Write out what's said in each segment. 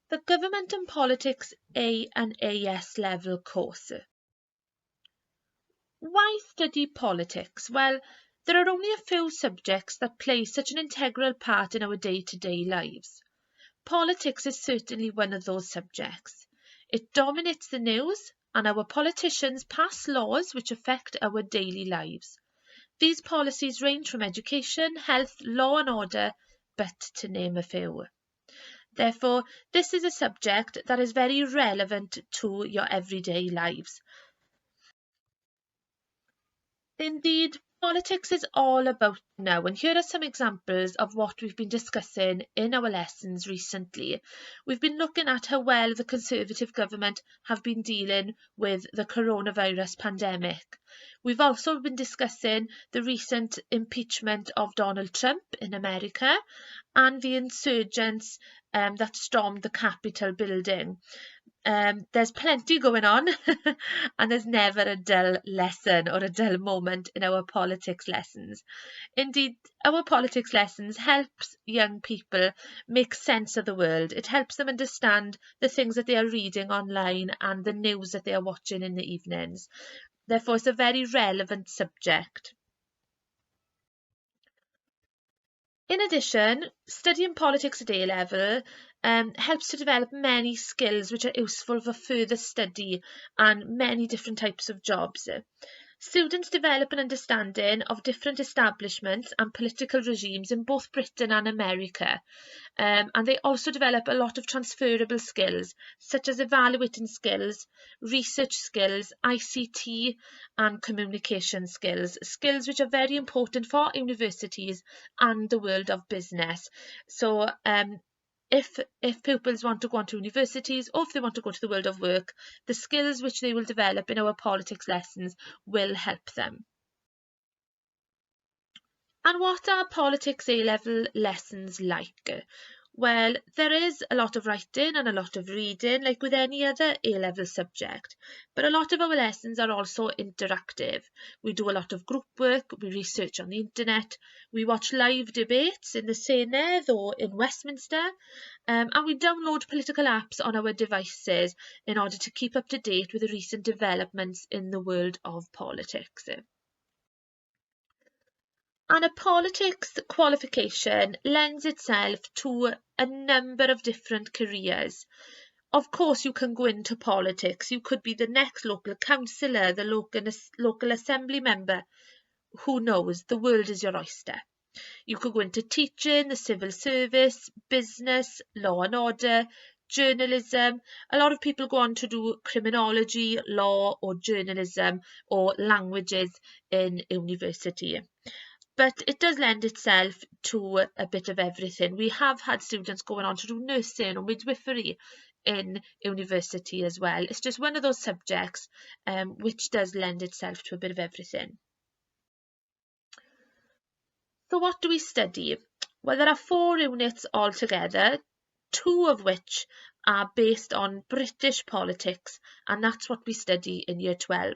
the Government and Politics A and AS level course. Why study politics? Well, there are only a few subjects that play such an integral part in our day-to-day lives. Politics is certainly one of those subjects. It dominates the news, and our politicians pass laws which affect our daily lives. These policies range from education, health, law and order, but to name a few. Therefore, this is a subject that is very relevant to your everyday lives. Indeed, politics is all about now, and here are some examples of what we've been discussing in our lessons recently. We've been looking at how well the Conservative government have been dealing with the coronavirus pandemic. We've also been discussing the recent impeachment of Donald Trump in America and the insurgents that stormed the Capitol building. There's plenty going on and there's never a dull lesson or a dull moment in our politics lessons. Indeed, our politics lessons helps young people make sense of the world. It helps them understand the things that they are reading online and the news that they are watching in the evenings. Therefore, it's a very relevant subject. In addition, studying politics at A-level helps to develop many skills which are useful for further study and many different types of jobs. Students develop an understanding of different establishments and political regimes in both Britain and America, and they also develop a lot of transferable skills such as evaluating skills, research skills, ICT and communication skills, skills which are very important for universities and the world of business. So if pupils want to go on to universities or if they want to go to the world of work, the skills which they will develop in our politics lessons will help them. And what are politics A-level lessons like? Well, there is a lot of writing and a lot of reading, like with any other A-level subject, but a lot of our lessons are also interactive. We do a lot of group work, we research on the internet, we watch live debates in the Senedd or in Westminster, and we download political apps on our devices in order to keep up to date with the recent developments in the world of politics. And a politics qualification lends itself to a number of different careers. Of course, you can go into politics. You could be the next local councillor, the local assembly member. Who knows? The world is your oyster. You could go into teaching, the civil service, business, law and order, journalism. A lot of people go on to do criminology, law or journalism or languages in university. But it does lend itself to a bit of everything. We have had students going on to do nursing or midwifery in university as well. It's just one of those subjects which does lend itself to a bit of everything. So what do we study? Well, there are 4 units altogether, 2 of which are based on British politics, and that's what we study in Year 12.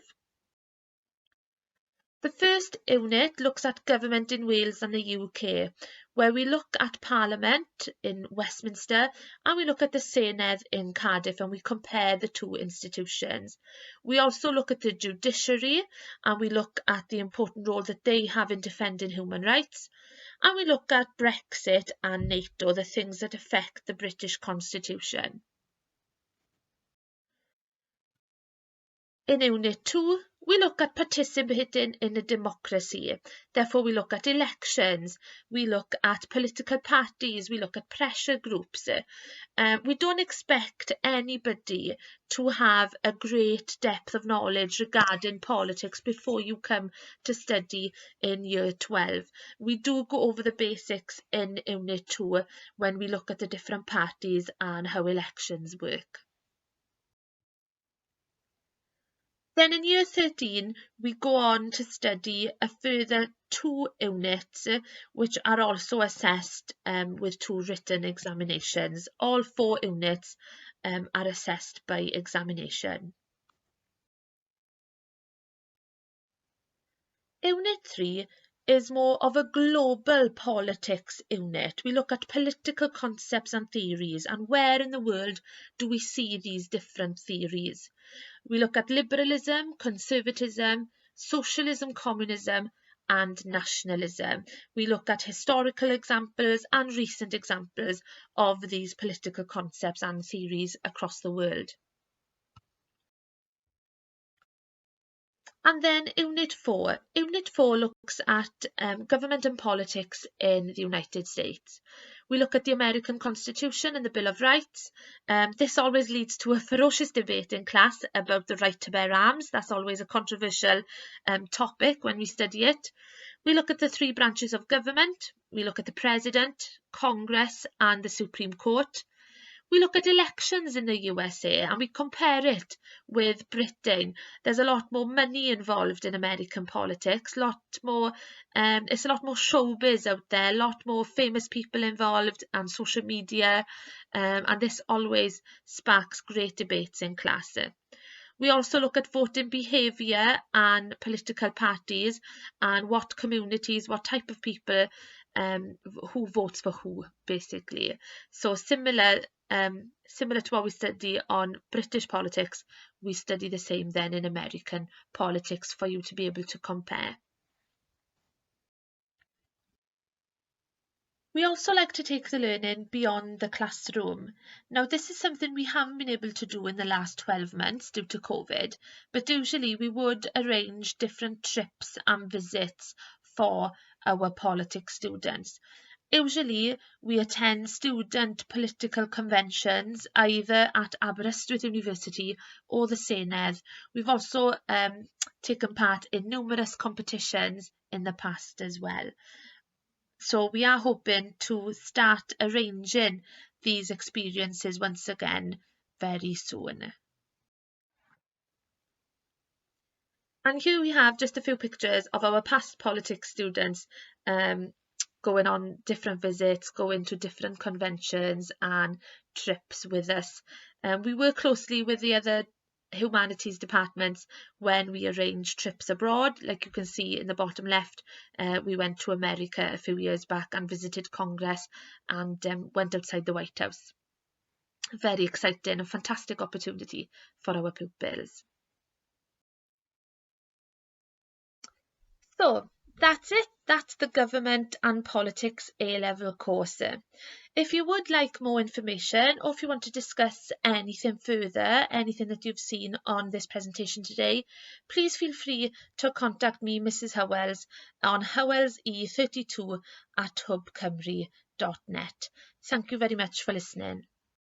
The first unit looks at government in Wales and the UK, where we look at Parliament in Westminster and we look at the Senedd in Cardiff and we compare the 2 institutions. We also look at the judiciary and we look at the important role that they have in defending human rights. And we look at Brexit and NATO, the things that affect the British Constitution. In Unit 2, we look at participating in a democracy. Therefore, we look at elections, we look at political parties, we look at pressure groups. We don't expect anybody to have a great depth of knowledge regarding politics before you come to study in Year 12. We do go over the basics in Unit 2 when we look at the different parties and how elections work. Then in Year 13, we go on to study a further 2 units, which are also assessed with 2 written examinations. All 4 units are assessed by examination. Unit 3 is more of a global politics unit. We look at political concepts and theories and where in the world do we see these different theories. We look at liberalism, conservatism, socialism, communism, and nationalism. We look at historical examples and recent examples of these political concepts and theories across the world. And then Unit 4. Unit 4 looks at government and politics in the United States. We look at the American Constitution and the Bill of Rights. This always leads to a ferocious debate in class about the right to bear arms. That's always a controversial topic when we study it. We look at the three branches of government. We look at the President, Congress, and the Supreme Court. We look at elections in the USA and we compare it with Britain. There's a lot more money involved in American politics, it's a lot more showbiz out there, a lot more famous people involved and social media, and this always sparks great debates in class. We also look at voting behaviour and political parties and what communities, what type of people, who votes for who, basically. So similar to what we study on British politics, we study the same then in American politics for you to be able to compare. We also like to take the learning beyond the classroom. Now, this is something we haven't been able to do in the last 12 months due to COVID, but usually we would arrange different trips and visits for our politics students. Usually we attend student political conventions either at Aberystwyth University or the Senedd. We've also taken part in numerous competitions in the past as well. So we are hoping to start arranging these experiences once again very soon. And here we have just a few pictures of our past politics students going on different visits, going to different conventions and trips with us. We work closely with the other humanities departments when we arrange trips abroad. Like you can see in the bottom left, we went to America a few years back and visited Congress and went outside the White House. Very exciting, a fantastic opportunity for our pupils. So that's it. That's the Government and Politics A-level course. If you would like more information or if you want to discuss anything further, anything that you've seen on this presentation today, please feel free to contact me, Mrs. Howells, on howellse32@hubcymru.net. Thank you very much for listening.